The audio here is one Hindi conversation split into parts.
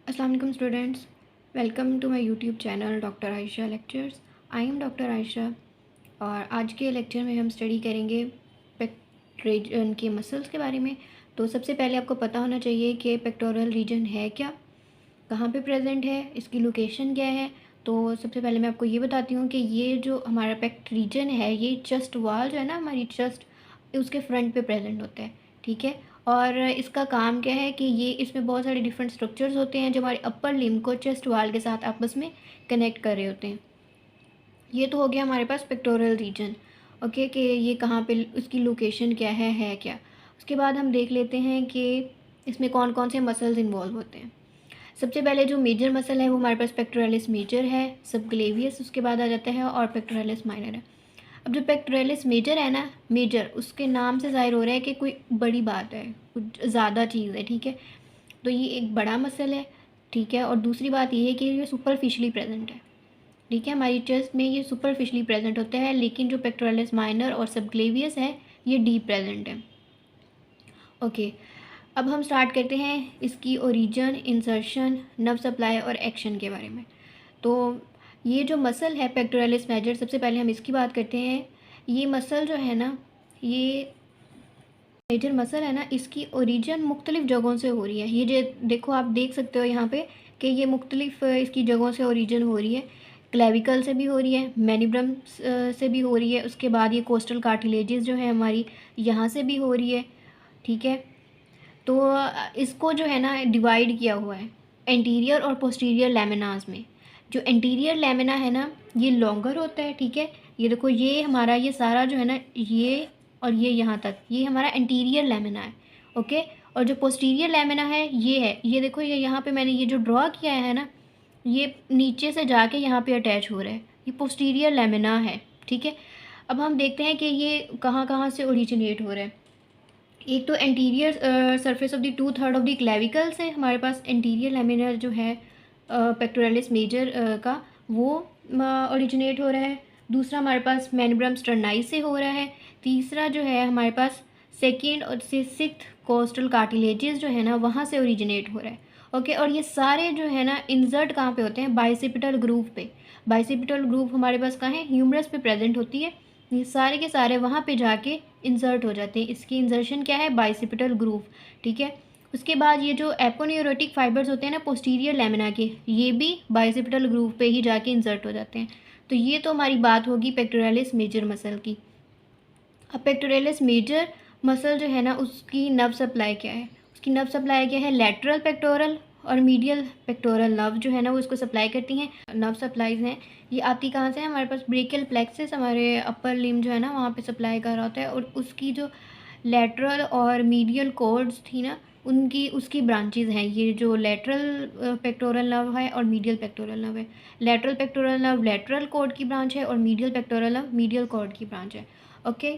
अस्सलाम वालेकुम students, welcome to my YouTube channel doctor Ayesha lectures. I am doctor Ayesha और आज के लेक्चर में हम स्टडी करेंगे पेक्ट रीजन के मसल्स के बारे में। तो सबसे पहले आपको पता होना चाहिए कि पेक्टोरल रीजन है क्या, कहाँ पे प्रेजेंट है, इसकी लोकेशन क्या है। तो सबसे पहले मैं आपको ये बताती हूँ कि ये जो हमारा पेक्ट रीजन है ये चेस्ट वाल जो है ना, हमारी चेस्ट, उसके फ्रंट पे प्रेजेंट होता है। ठीक है। और इसका काम क्या है कि ये इसमें बहुत सारे डिफरेंट स्ट्रक्चर्स होते हैं जो हमारे अपर लिम्ब को चेस्ट वाल के साथ आपस में कनेक्ट कर रहे होते हैं। ये तो हो गया हमारे पास पेक्टोरल रीजन। ओके, कि ये कहाँ पे, उसकी लोकेशन क्या है क्या। उसके बाद हम देख लेते हैं कि इसमें कौन कौन से मसल्स इन्वॉल्व होते हैं। सबसे पहले जो मेजर मसल है वो हमारे पास पेक्टोरलिस मेजर है, सबक्लेवियस उसके बाद आ जाता है और पेक्टोरलिस माइनर है। अब जो पेक्टोरलिस मेजर है ना, मेजर उसके नाम से ज़ाहिर हो रहा है कि कोई बड़ी बात है, कुछ ज़्यादा चीज़ है। ठीक है, तो ये एक बड़ा मसल है। ठीक है, और दूसरी बात ये है कि ये सुपरफिशली प्रेजेंट है। ठीक है, हमारी चेस्ट में ये सुपरफिशली प्रेजेंट होता है, लेकिन जो पेक्टोरलिस माइनर और सबक्लेवियस है ये डीप प्रेजेंट है। ओके, अब हम स्टार्ट करते हैं इसकी ओरिजिन, इंसर्शन, नर्व सप्लाई और एक्शन के बारे में। तो ये जो मसल है पेक्टोरलिस मेजर, सबसे पहले हम इसकी बात करते हैं। ये मसल जो है ना, ये मेजर मसल है ना, इसकी ओरिजिन मुख्तलिफ़ जगहों से हो रही है। ये जो देखो, आप देख सकते हो यहाँ पे कि ये मुख्तलिफ़ इसकी जगहों से ओरिजिन हो रही है। क्लेविकल से भी हो रही है, मैनिब्रम से भी हो रही है, उसके बाद ये कोस्टल कार्टिलेजेस जो है हमारी, यहाँ से भी हो रही है। ठीक है, तो इसको जो है ना डिवाइड किया हुआ है एंटीरियर और पोस्टीरियर लेमिनाज में। जो एंटीरियर लेमिना है ना ये लॉन्गर होता है। ठीक है, ये देखो, ये हमारा ये सारा जो है ना, ये और ये यहाँ तक, ये हमारा एंटीरियर लेमिना है। ओके, और जो पोस्टीरियर लेमिना है ये है, ये देखो, ये यहाँ पे मैंने ये जो ड्रॉ किया है ना, ये नीचे से जाके यहाँ पे अटैच हो रहा है, ये पोस्टीरियर लेमिना है। ठीक है, अब हम देखते हैं कि ये कहाँ कहाँ से ओरिजिनेट हो रहा है। एक तो anterior surface of the 2/3 of the clavicle से हमारे पास एंटीरियर लेमिनर जो है पेक्टोरलिस मेजर का, वो ओरिजिनेट हो रहा है। दूसरा हमारे पास मैनिब्रम स्टर्नाई से हो रहा है। तीसरा जो है हमारे पास सेकेंड और से सिक्स्थ कोस्टल कार्टिलेजेस जो है ना, वहाँ से ओरिजिनेट हो रहा है। ओके, और ये सारे जो है ना इंसर्ट कहाँ पे होते हैं, बाइसिपिटल ग्रूव पे। बाइसिपिटल ग्रूव हमारे पास कहाँ है, ह्यूमरस पे प्रेजेंट होती है। ये सारे के सारे वहाँ पे जाके इंसर्ट हो जाते हैं। इसकी इंसर्शन क्या है, बाइसिपिटल ग्रूव। ठीक है, उसके बाद ये जो एपोन्यूरोटिक फाइबर्स होते हैं ना पोस्टीरियर लेमिना के, ये भी बाइसिपिटल ग्रूव पे ही जाके इंसर्ट हो जाते हैं। तो ये तो हमारी बात होगी पेक्टोरलिस मेजर मसल की। अब पेक्टोरलिस मेजर मसल जो है ना, उसकी नर्व सप्लाई क्या है, उसकी नर्व सप्लाई क्या है, लेटरल पेक्टोरल और मीडियल पेक्टोरल नर्व जो है ना वो इसको सप्लाई करती हैं। नर्व सप्लाईज हैं, ये आती कहाँ से है, हमारे पास ब्रेकियल प्लेक्सस हमारे अपर लिम्ब जो है ना वहाँ पे सप्लाई कर रहा होता है। और उसकी जो लेटरल और मीडियल कॉर्ड्स थी ना, उनकी उसकी ब्रांचेज हैं। ये जो लेटरल पेक्टोरल नर्व है और मीडियल पेक्टोरल नर्व है। Lateral pectoral nerve lateral cord की ब्रांच है और medial pectoral nerve medial cord की ब्रांच है। ओके,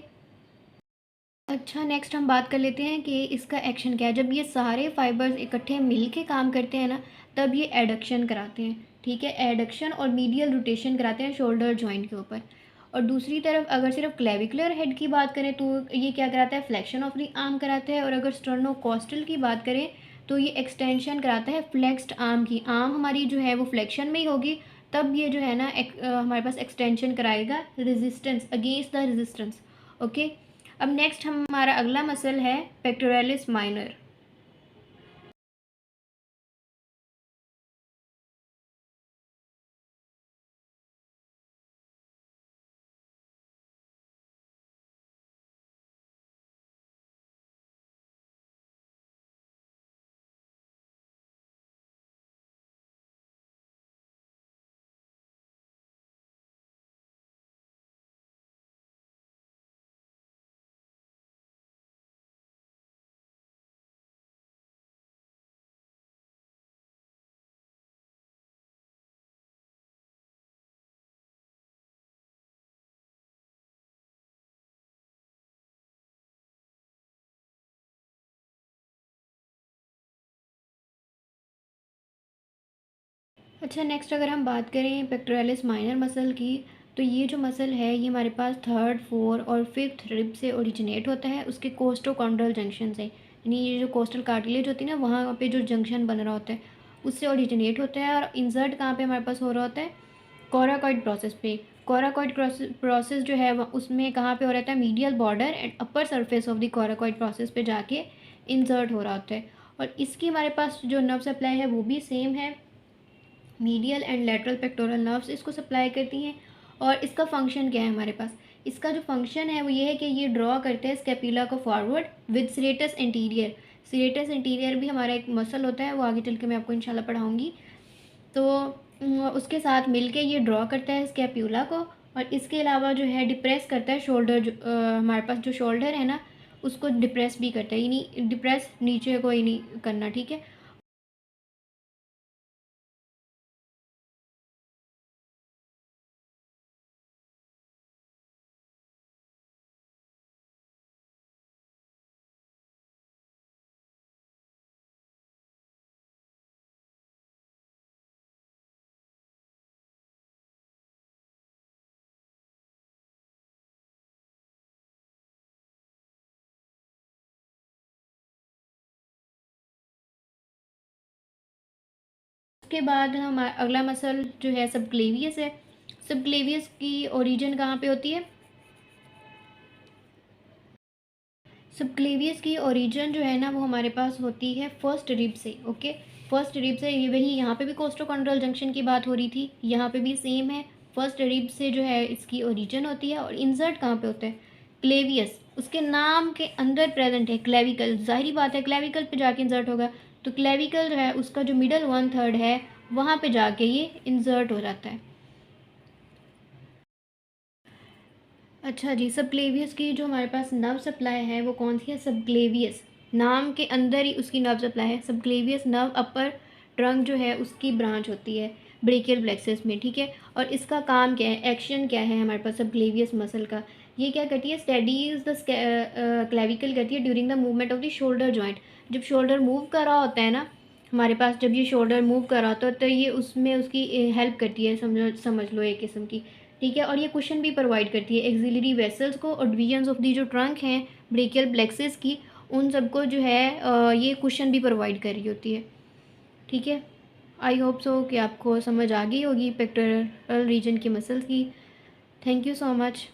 अच्छा, नेक्स्ट हम बात कर लेते हैं कि इसका एक्शन क्या है। जब ये सारे फाइबर्स इकट्ठे मिल के काम करते हैं ना, तब ये एडक्शन कराते हैं। ठीक है, एडक्शन और मीडियल रोटेशन कराते हैं शोल्डर जॉइंट के ऊपर। और दूसरी तरफ अगर सिर्फ क्लेविकुलर हेड की बात करें तो ये क्या कराता है, फ्लेक्शन ऑफ द आर्म कराता है। और अगर स्टर्नोकोस्टल की बात करें तो ये एक्सटेंशन कराता है फ्लेक्स्ड आर्म की। आर्म हमारी जो है वो फ्लेक्शन में ही होगी, तब ये जो है ना हमारे पास एक्सटेंशन कराएगा, resistance, against the resistance. Okay, अब नेक्स्ट हमारा अगला मसल है पेक्टोरलिस माइनर। अच्छा, नेक्स्ट अगर हम बात करें पेक्टोरलिस माइनर मसल की, तो ये जो मसल है ये हमारे पास थर्ड, फोर्थ और फिफ्थ रिब से ओरिजिनेट होता है, उसके कोस्टोकॉन्ड्रल जंक्शन से। यानी ये जो कोस्टल कार्टिलेज होती है ना, वहाँ पे जो जंक्शन बन रहा होता है, उससे ओरिजिनेट होता है। और इंसर्ट कहाँ पे हमारे पास हो रहा होता है? कोराकॉइड प्रोसेस पे। कोराकॉइड प्रोसेस जो है उसमें कहाँ पे हो रहता है? Medial border and upper surface of the coracoid process पे जाके इंसर्ट हो रहा होता है। और इसकी हमारे पास जो नर्व सप्लाई है वो भी सेम है, medial and lateral pectoral nerves इसको सप्लाई करती हैं। और इसका फंक्शन क्या है हमारे पास? इसका जो फंक्शन है वो ये है कि ये ड्रॉ करते हैं स्कैपुला को forward with serratus interior. Serratus interior भी हमारा एक मसल होता है, वो आगे चल के मैं आपको इंशाल्लाह पढ़ाऊँगी। तो उसके साथ मिलके ये ड्रॉ करता है स्कैप्यूला को। और इसके अलावा जो है डिप्रेस करता है शोल्डर, जो हमारे पास जो शोल्डर है ना उसको डिप्रेस भी करता है, यानी डिप्रेस नीचे को ही नहीं करना, ठीक है। उसके बाद हम अगला मसल जो है सबक्लेवियस है। सबक्लेवियस की ओरिजिन कहाँ पे होती है? सबक्लेवियस की ओरिजिन जो है ना वो हमारे पास होती है फर्स्ट रिब से। ओके, फर्स्ट रिब से। ये वही यहाँ पे भी कोस्टोकॉन्ड्रल जंक्शन की बात हो रही थी, यहाँ पे भी सेम है। फर्स्ट रिब से जो है इसकी ओरिजिन होती है। और इंसर्ट कहाँ पे होता है? क्लेवियस, उसके नाम के अंदर प्रेजेंट है क्लेविकल, जाहिर बात है क्लेविकल पे जाके इंसर्ट होगा। तो क्लेविकल जो है उसका जो मिडल 1/3 है वहाँ पे जाके ये इंसर्ट हो जाता है। अच्छा जी, सबक्लेवियस की जो हमारे पास नर्व सप्लाई है वो कौन सी है? सबक्लेवियस, नाम के अंदर ही उसकी नर्व सप्लाई है। सबक्लेवियस नर्व अपर ट्रंक जो है उसकी ब्रांच होती है ब्रेकियल प्लेक्सस में, ठीक है। और इसका काम क्या है, एक्शन क्या है हमारे पास सबक्लेवियस मसल का? ये क्या करती है? स्टेडीज द क्लेविकल करती है during the movement of the shoulder joint. जब शोल्डर मूव कर रहा होता है ना हमारे पास, जब ये शोल्डर मूव कर रहा होता है तो ये उसमें उसकी हेल्प करती है, समझ लो एक किस्म की, ठीक है। और ये कुशन भी प्रोवाइड करती है एक्सिलरी वेसल्स को, और डिवीजन्स ऑफ दी जो ट्रंक हैं ब्रेकियल प्लेक्सस की, उन सबको जो है ये कुशन भी प्रोवाइड कर रही होती है, ठीक है। आई होप सो कि आपको समझ आ गई होगी पेक्टोरल रीजन की मसल्स की। Thank you so much.